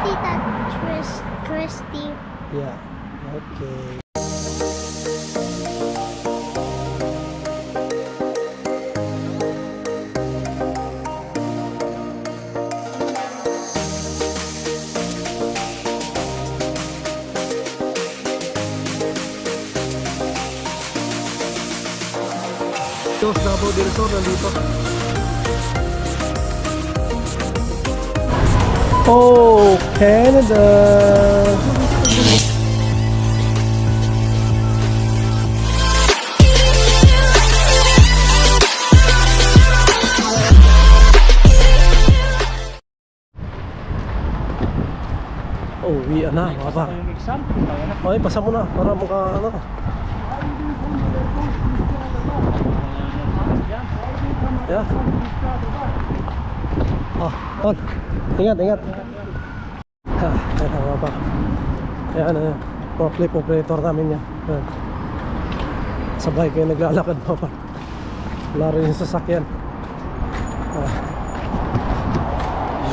Tita Christy. Yeah. Okay. Dos Davao del Sur nandito. Oh, Canada. Oh, uwi na mga par. Okay, pasa mo na para maka ano. Yeah. On. Ingat, ingat. Ha, ayan mga par. Ayan, forklift operator namin yan. Ayan. Sabay kayo naglalakad mga par. Wala rin yung sasakyan.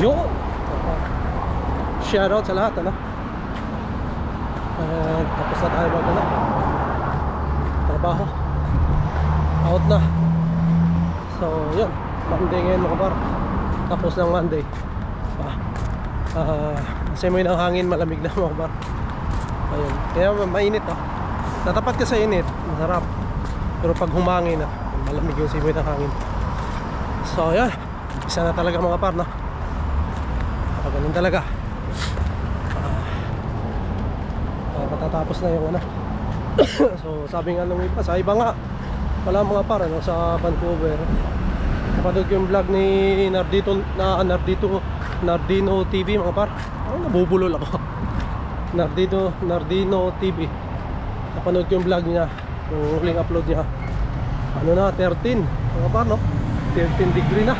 Yun! Shoutout sa lahat, ano? Tapos na tayo mag trabaho. Out na. So, yun. Monday ngayon mga par. Tapos ng Monday. Kasi may nang hangin, malamig na mga par. Ayun. Kaya mainit tatapat ka sa init, masarap. Pero pag humangin malamig yung simoy ng hangin. So, yan. Isa na talaga mga par, no? Ganun talaga. Matatapos na yung ano. So sabi nga nung iba, sa iba nga wala mga par, ano, sa Vancouver. Napanood ko yung vlog ni Nardino TV mga par. Nabubulol ako. Nardino TV. Napanood ko yung vlog niya, yung huling upload niya. Ano na, 13 mga par, no? 13 degree na.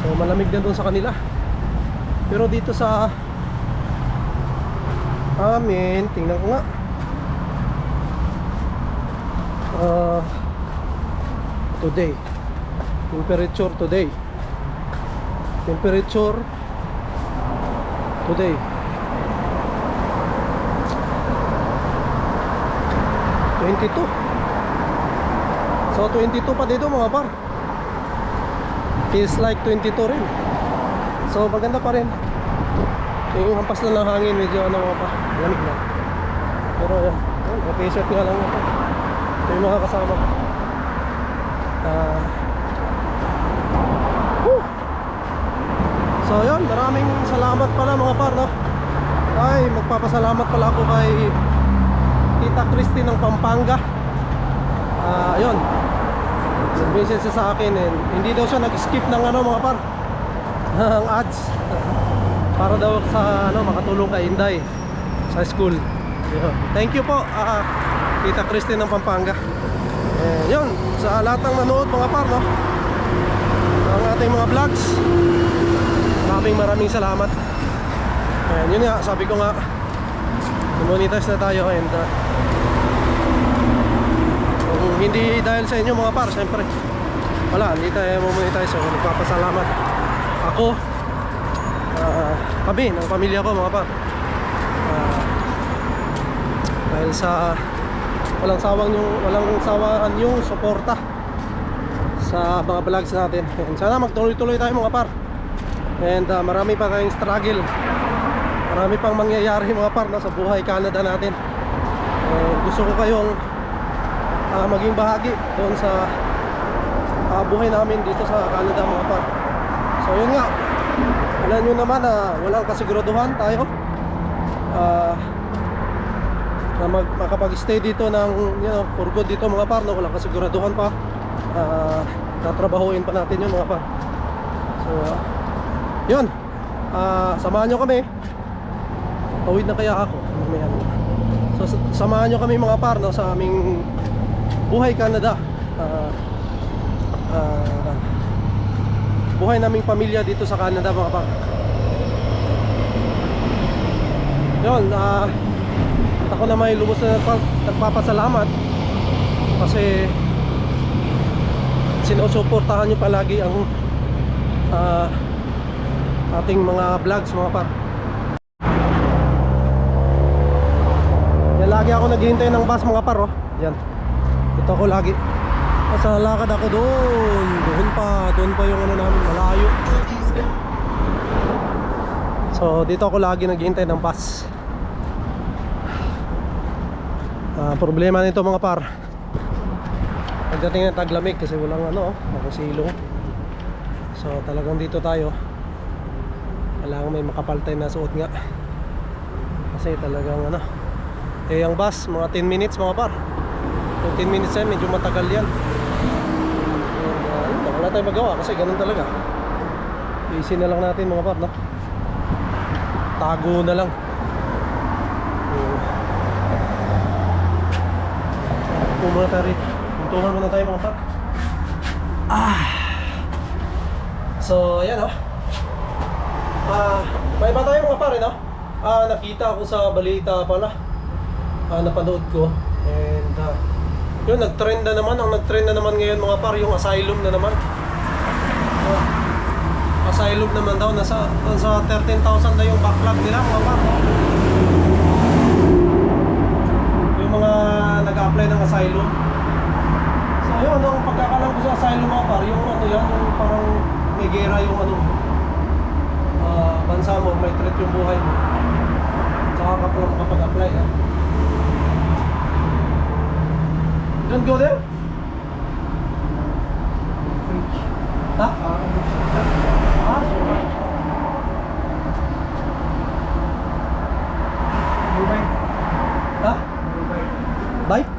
So malamig na doon sa kanila. Pero dito sa amin, tingnan ko nga. Today, temperature today 22. So 22 pa dito mga par. Feels like 22 rin. So maganda pa rin. Yung hampas na ng hangin, medyo ano pa, lamig na. Pero yan, t-shirt nga lang ito. Ito yung mga kasama ko. So yun, maraming salamat pala mga par, no? Ay, magpapasalamat pala ako kay Tita Christy ng Pampanga. Ayun, nag-message siya sa akin, hindi daw siya nag-skip ng ano mga par, ng ads. Para daw sa ano, makatulong kay Inday sa school. Thank you po, Tita Christy ng Pampanga. Yun, sa lahat ng nanood mga par, no, ang ating mga vlogs, maraming salamat. Yun nga, sabi ko nga, monetize na tayo. And kung hindi dahil sa inyo mga par, siyempre wala, hindi tayo monetize. So nagpapasalamat ako, kami ng pamilya ko mga par, dahil sa walang sawaan yung suporta sa mga vlogs natin. And sana magtuloy-tuloy tayo mga par. And marami pa tayong struggle, marami pang mangyayari mga par, no, sa buhay Canada natin. Gusto ko kayong maging bahagi doon sa buhay namin dito sa Canada mga par. So yun nga, alam nyo naman na walang kasiguraduhan tayo na makapag-stay dito ng, you know, for good dito mga par, no? Walang kasiguraduhan pa. Tatrabahuin pa natin yun mga par. So yun, samahan nyo kami. Tawid na kaya ako. So samahan nyo kami mga par, no, sa aming buhay Canada. Buhay naming pamilya dito sa Canada mga par. Yun, ako na may lubos na nagpapasalamat kasi sinusuportahan nyo palagi ang ating mga vlogs mga par. Yan, lagi ako naghihintay ng bus mga par, oh. Yan, ito ako lagi. Sa lakad ako doon pa yung ano namin, malayo. So dito ako lagi naghihintay ng bus. Problema nito mga par, pagdating ng taglamig kasi walang ano, silong. So talagang dito tayo, kailangan may makapal tayo na suot nga. Kasi talagang ano, ang bus mga 10 minutes mga par. 15 minutes yan, medyo matagal yan. Wala tayong magawa kasi ganun talaga. Easy na lang natin mga par, no? Tago na lang. Muna tayo rito. Tuntungan muna tayo mga par. So ayan, oh. May iba tayo mga par, no? Nakita ko sa balita pala, napanood ko. And yun, nag-trend na naman. Ang nag-trend na naman ngayon mga par, yung asylum na naman. Asylum naman daw, nasa 13,000 na yung backlog nila mga par. Yung mga nag-apply ng asylum. So yun, ang pagkakalam ko sa asylum mga par, yung ano yan, yung parang may gera yung ano, bansa mo, may threat yung buhay mo, saka ka pala makapag-apply, ha? Don't go there? Ha? Ha? Bike?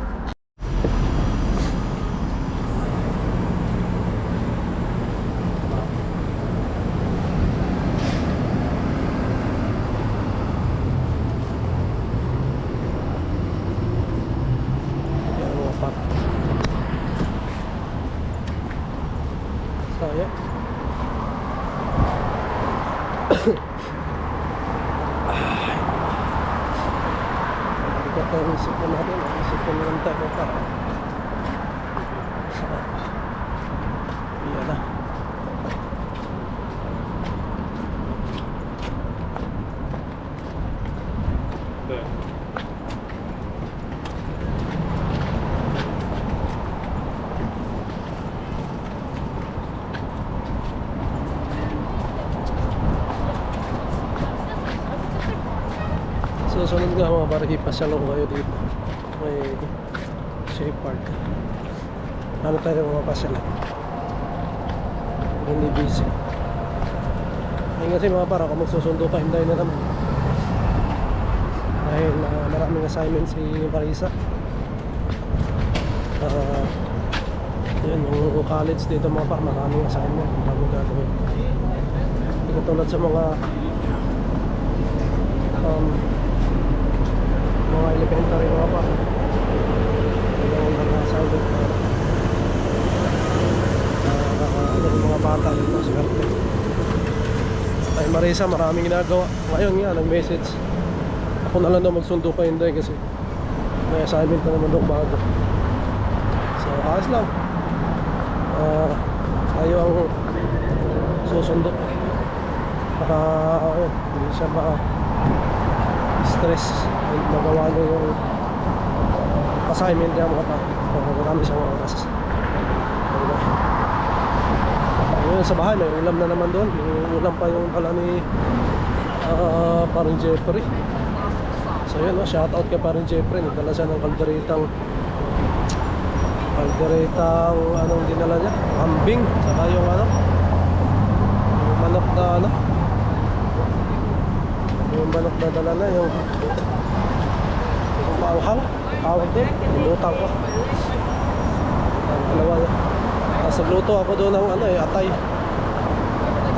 Saya. Kita isip ko natin, isip ko naman tayo pa. Iyan na. Susunod nga mga para ipasyal ko kayo dito. May shape park. Ano tayo mga pasyalan? Hindi busy. Ngayon kasi mga para kung magsusundo pa, hinday na naman. Dahil maraming assignment si Marisa. Yun, yung college dito mga para maraming assignment. Ang daming gagawin. Hindi tulad sa mga elementary mga pa, yung mga bata dito sa Garte. Ay Marisa, maraming ginagawa ngayon nga, nag-message ako na lang daw magsundo pa hindi kasi may assignment na naman daw bago. So ayos lang, tayo ang susundo para hindi siya stress and magawa nyo yung assignment niya mga pa. Marami siyang oras. Ngayon sa bahay may ulam na naman doon. Yung ulam pa yung pala ni paring Jeffrey. So yun, shout out kay paring Jeffrey. Nagdala siya ng kalderetang anong dinala niya, kambing, saka yung ano, yung manok na ano, yung manok na dala na, yung pauhaw, tawag din, lutang ko. Dalawa niya. Tapos nagluto ako doon ng ano atay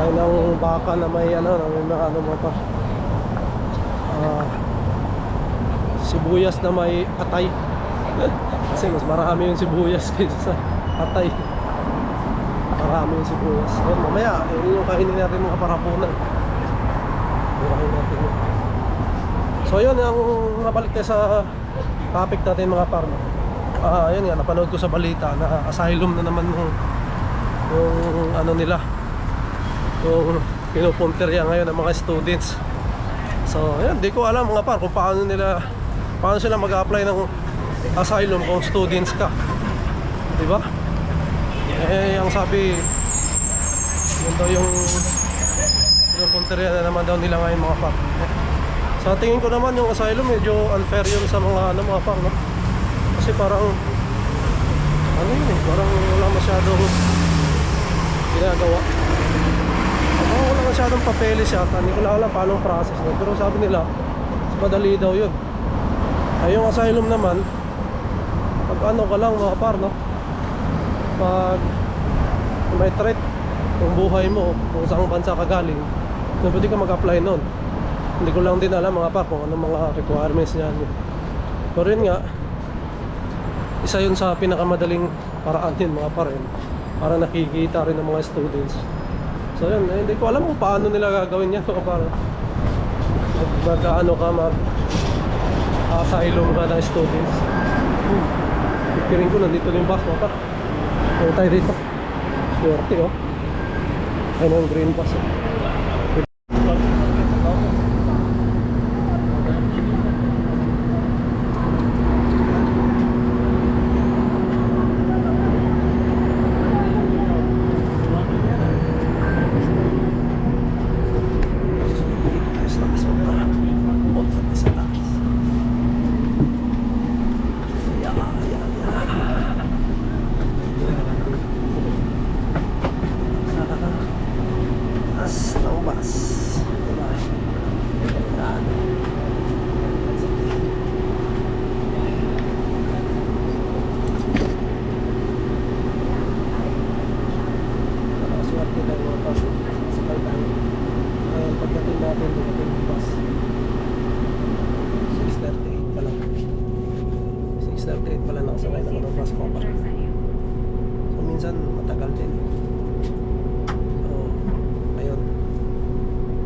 ng baka na may ano, may mga ano mo pa, sibuyas na may atay. Kasi mas marami yung sibuyas kaysa sa atay. Marami yung sibuyas. Yan, mamaya, yung kainin natin mga parapunan. So yun, ang nabalik tayo sa topic natin mga parno. Yun nga, napanood ko sa balita na asylum na naman yung ano nila, yung pinupunterya ngayon ng mga students. So yan, di ko alam mga par kung paano sila mag-apply ng asylum kung students ka, diba? Eh, ang sabi, yun daw yung pinupunterya na naman daw nila ngayon mga par. Sa tingin ko naman yung asylum medyo unfair yun sa mga mga par, no? Kasi parang parang wala masyadong ginagawa. Wala masyadong papeles yata. Hindi ko lang alam paano ang process na. Pero sabi nila madali daw yun. Ay yung asylum naman, pag ano ka lang mga par, no? Pag may threat yung buhay mo kung saan bansa ka galing, pwede ka mag-apply nun. Hindi ko lang din alam mga par kung anong mga requirements niyan. Pero yun nga, isa yun sa pinakamadaling paraan yun mga par, yun, para nakikita rin ng mga students. So yun, hindi ko alam kung paano nila gagawin yan mga par. Magkaano ka asylum ka ng students. Pikirin ko nandito yung bus mga par. Kaya tayo dito. Swerte oh. Ayun ang green bus oh.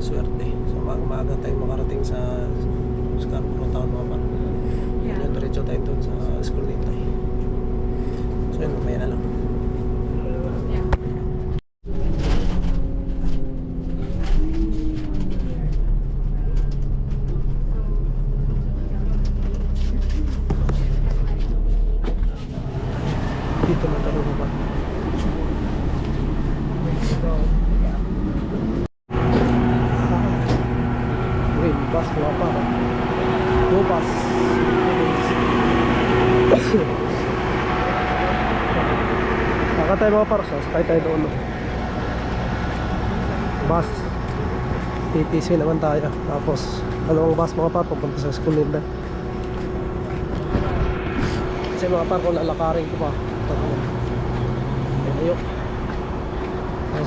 Swerte. So maaga tayo makarating sa Scarborough Town mga par. Yan, diretso tayo doon sa school nito. So yun, mamaya na lang. Dito na tayo mga par. Bus mga par. Go bus. Saka tayo mga par. Sakay tayo doon. Bus. TTC naman tayo. Tapos dalawang bus mga par papunta sa school nila. Kasi mga par kung lalakarin ko pa. Ayok.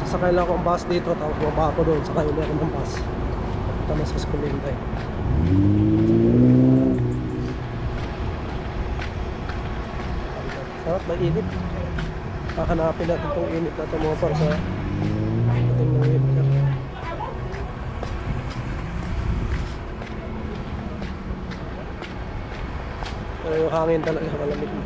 Sasakay lang ako ang bus dito. Tapos baba ako doon. Sakay ulit ako ng bus. Tama sa school nila. Sarap, mainit. Hahanapin natin itong init na ito mga par sa ating nangyayip na. Pero yung hangin talaga malamig na.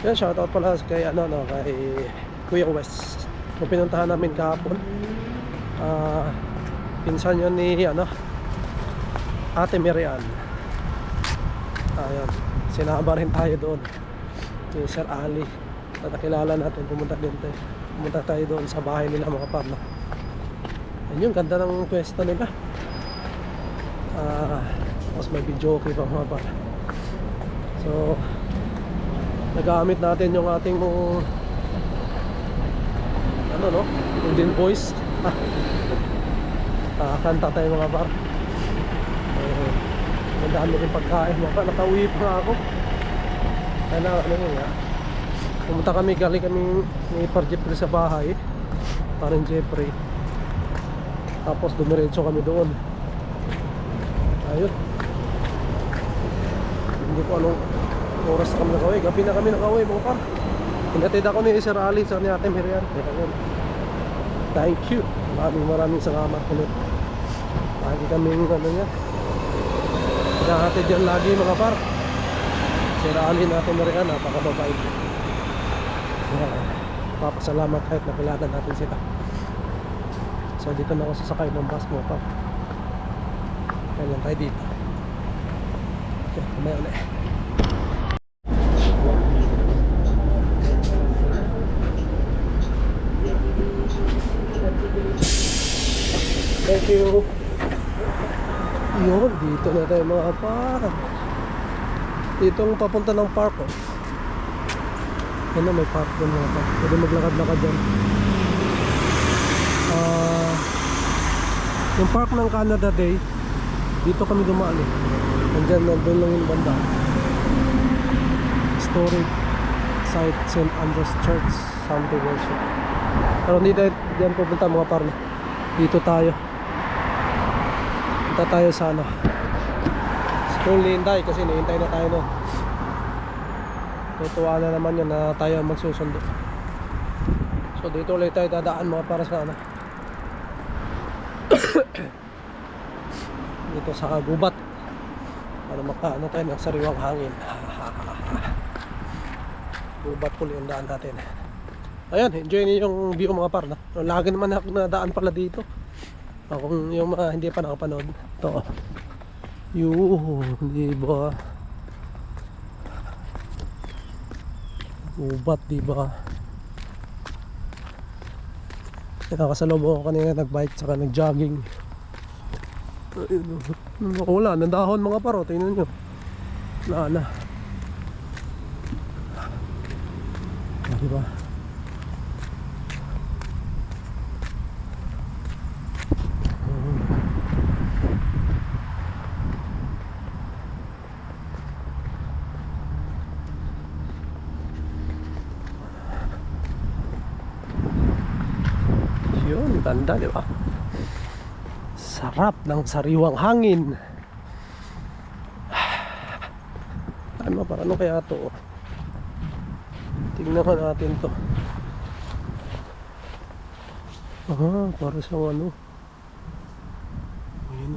Yan, shoutout pala kay kay Kuya West. Kung pinuntahan namin kahapon, pinsan yun ni Ate Miriam. Ayan, sinama rin tayo doon si Sir Ali. Nakilala natin, pumunta tayo doon sa bahay nila mga par. Ayun yung ganda ng pwesto nila. Tapos may video okay pa mga par. So nagamit natin yung ating Golden Voice. Kanta tayo mga par. Madami rin pagkain mga par. Nakauwi pa ako. Pumunta kami, galing kami ni Par Jeffrey sa bahay. Parin Jeffrey. Tapos dumiretso kami doon. Ayun. Hindi ko anong oras na kami nakauwi. Gabi na kami nakauwi mga par. Hinatid ako ni Sir Ali sa ni Ate Miriam. Thank you. Maraming salamat ulit. Lagi kaming hinahatid yan lagi mga par. Si Sir Ali natin na rin, napakababait. Papasalamat kahit nakilala natin sila. So dito na ako sasakay ng bus mo pa. Kaya lang tayo dito. Okay, kumaya ulit. Thank you. Yun, dito na tayo mga par. Dito ang papunta ng park, oh. Yan na, may park doon mga par. Pwede maglakad-lakad dyan. Yung park ng Canada Day, dito kami dumaan eh. Nandyan, nandun lang yung banda. Historic site, St. Andrew's Church, Sunday worship. Pero dito, dyan pupunta mga par. Dito tayo. Punta tayo sa ano, School Linday kasi nihintay na tayo nun. Tutuwa na naman yan na tayo magsusundo. So dito ulit tayo dadaan mga para sa ano, dito sa gubat para makaano tayo ng sariwang hangin. Gubat puli yung daan natin. Ayan, enjoy niyo yung view mga par na. Lagi naman ako nadaan pala dito. Kung yung mga hindi pa nakapanood, ito yun, diba? Ubat, diba? Nakakasalubong ako kanina, nagbike tsaka nagjogging. Wala, nandahon mga paro, tingnan nyo. Wala na. Diba? Yun, ganda, di ba? Sarap ng sariwang hangin. Ano, para ano kaya to? Tingnan natin to. Para sa ano. Ayun.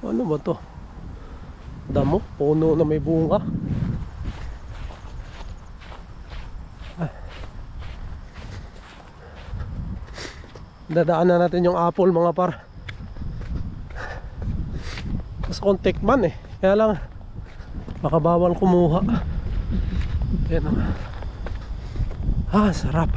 Ano ba to? Damo? Puno na may bunga. Dadaan na natin yung apple mga par. Mas kontik man eh. Kaya lang baka bawal kumuha. Ayan o. Sarap.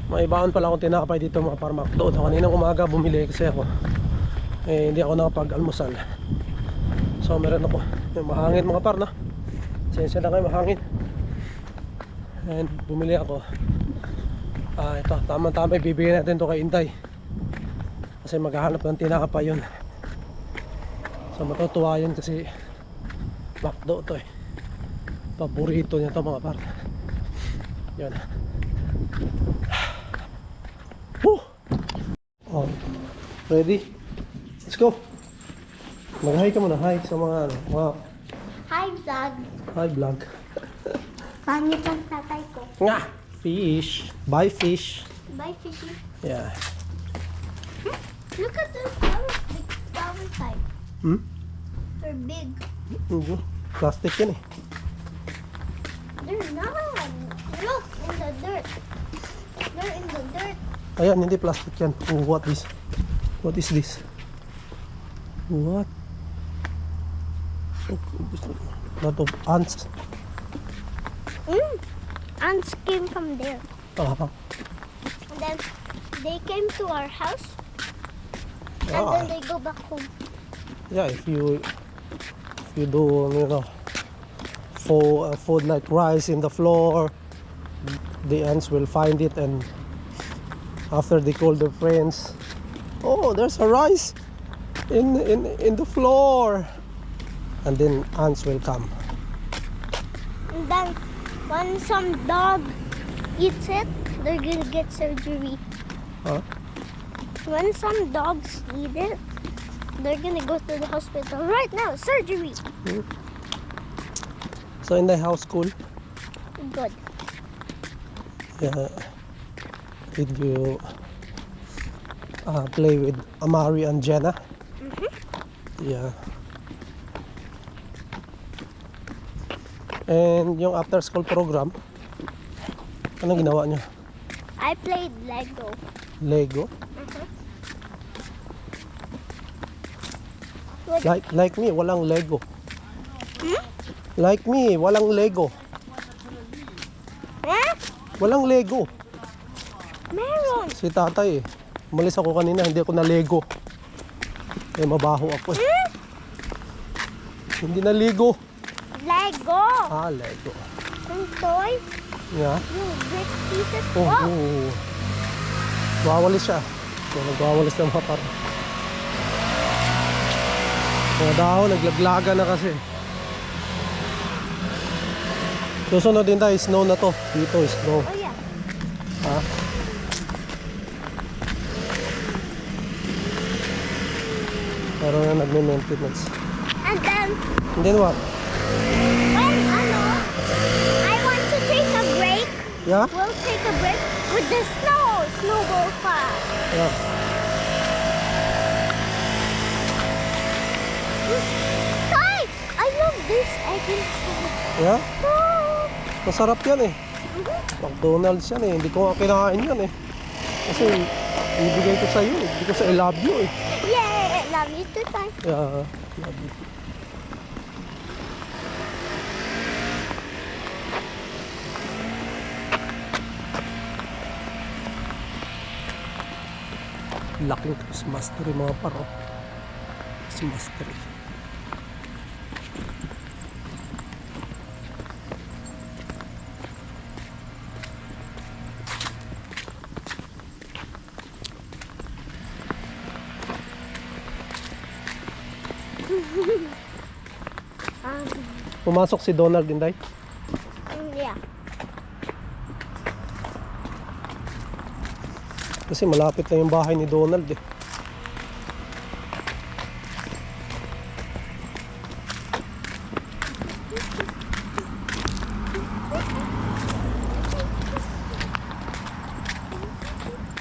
May ibaan pala akong tinapay dito mga par. McDo. Kaninang umaga bumili kasi ako hindi ako nakapag-almusal. So meron ako yung mahangin mga par na. Sensya na kayo, mahangin. And bumili ako. Ito, tama-tama ibibigay natin to kay Intay. Kasi maghahanap ng tinapay yun. So matutuwa yun kasi McDo to eh. Paborito niya to mga par. Yun. Ready? Let's go. Mag-hi ka muna. Hi sa mga ano. Wow. Hi, vlog. Hi vlog. Pangit ang tatay ko. Nga! Fish. Buy fish. Bye, fishy. Yeah. Look at the flowers. Big flower type. They're big. Plastic yan eh. They're not. Look, in the dirt. They're in the dirt. Ayan, hindi plastic yan. What is this? What? Lot of ants. Ants came from there. And then they came to our house. And then they go back home. Yeah, if you do, you know, food like rice in the floor, the ants will find it, and after they call their friends, oh, there's a rice in the floor, and then ants will come. And then when some dog eats it, they're gonna get surgery. Huh? When some dogs eat it, they're gonna go to the hospital right now. Surgery. So in the house, cool. Good. Yeah. Did you play with Amari and Jenna? Yeah. And yung after school program, anong ginawa nyo? I played Lego. Lego? With, Like me, walang Lego. hmm? Like me, walang Lego. Eh? Walang Lego. Meron. Si tatay eh. Umalis ako kanina, hindi ako na Lego. Eh, mabaho ako eh. Hindi na Lego. Lego. Ah, Lego. Yung toy. Yeah. Yung brick pieces. Oh, Oh. oh. Wawalis siya. So, nagwawalis ng mga par. Mga dahon, naglaglaga na kasi. Susunod din tayo, snow na to. Dito, snow. Oh yeah. Ha? Pero na nagme-maintenance. And then, And then what? when I want to take a break, Yeah? we'll take a break with the snowball fight. Yeah. Hi! I love this egg and cheese. Yeah? Oh. Masarap yan eh. McDonald's yan eh. Hindi ko nga kinain yan eh. Kasi ibigay ko sa iyo eh. Hindi ko sa I love you eh. Yay! I love you too, Tay. Yeah, love you. Laking Christmas tree mga paro. Christmas tree. Pumasok si Donald Inday. Yeah. Kasi malapit lang yung bahay ni Donald eh.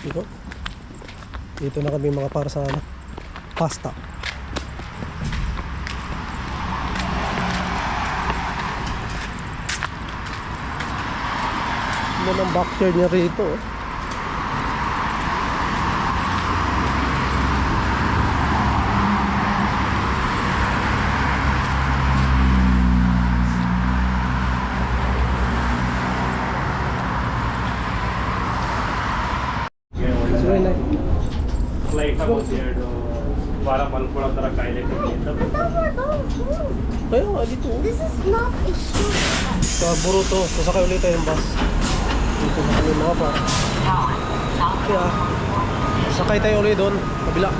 Dito. Dito na kami mga para sa pasta. Ano ng backyard niya rito oh. ವಾರ ಮಲ್ಕೊಳ್ಳೋ ಥರ ಕಾಯಿಲೆ ಕಮ್ಮಿ ಅಂತ Kaya nga dito oh. This is not a shoe. Sa Boruto, sasakay ulit tayo ng bus. Dito na kami mga pa. Kaya, sakay tayo ulit doon, kabila.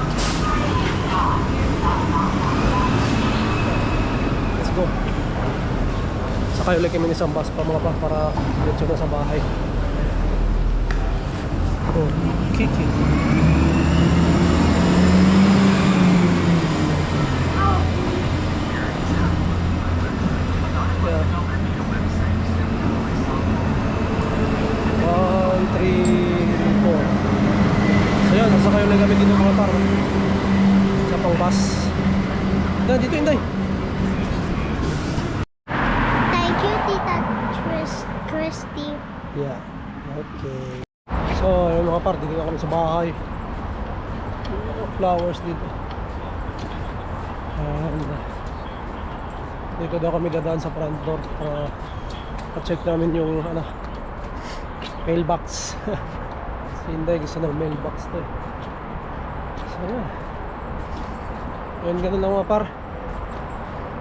Let's go. Sakay ulit kami ng isang bus pa mga pa para diretso na sa bahay. Oh, Kiki. Kaya, 1, 3, 4. So yan, nasakay ulit kami dito mga par. Sa pang bus. Dito Inday. Thank you, Tita Christy. Yeah. Okay. So, yung mga par, dito na kami sa bahay. Flowers dito. And dito daw kami dadaan sa front door para check namin yung mailbox. Si Inday gusto ng mailbox to eh. So yun, ganun lang mga par.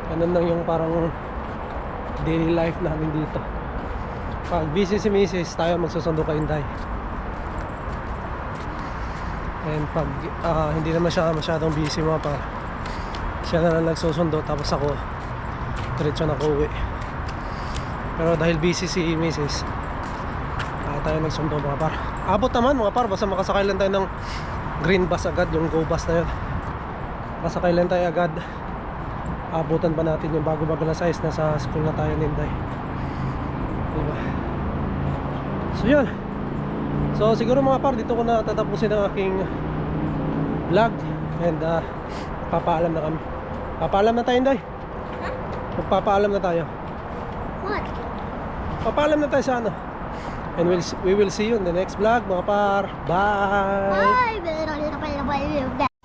Ganun lang yung parang daily life namin dito. Pag busy si Mrs. tayo magsusundo kay Inday. And pag hindi naman siya masyadong busy mga par, siya na lang nagsusundo tapos ako diretso na ko uwi. Pero dahil busy si Mrs. tayo nagsundo mga par. Abot naman mga par, basta makasakay lang tayo ng green bus agad, yung go bus na yun. Makasakay lang tayo agad. Abutan pa natin yung bago-bago na size, nasa school na tayo ni Inday. Diba? So yun, So siguro mga par, dito ko na tatapusin ang aking vlog. And papaalam na kami. Papaalam na tayo, Inday. Magpapaalam na tayo. What? Papaalam na tayo sa ano. And we will see you in the next vlog mga par. Bye! Bye!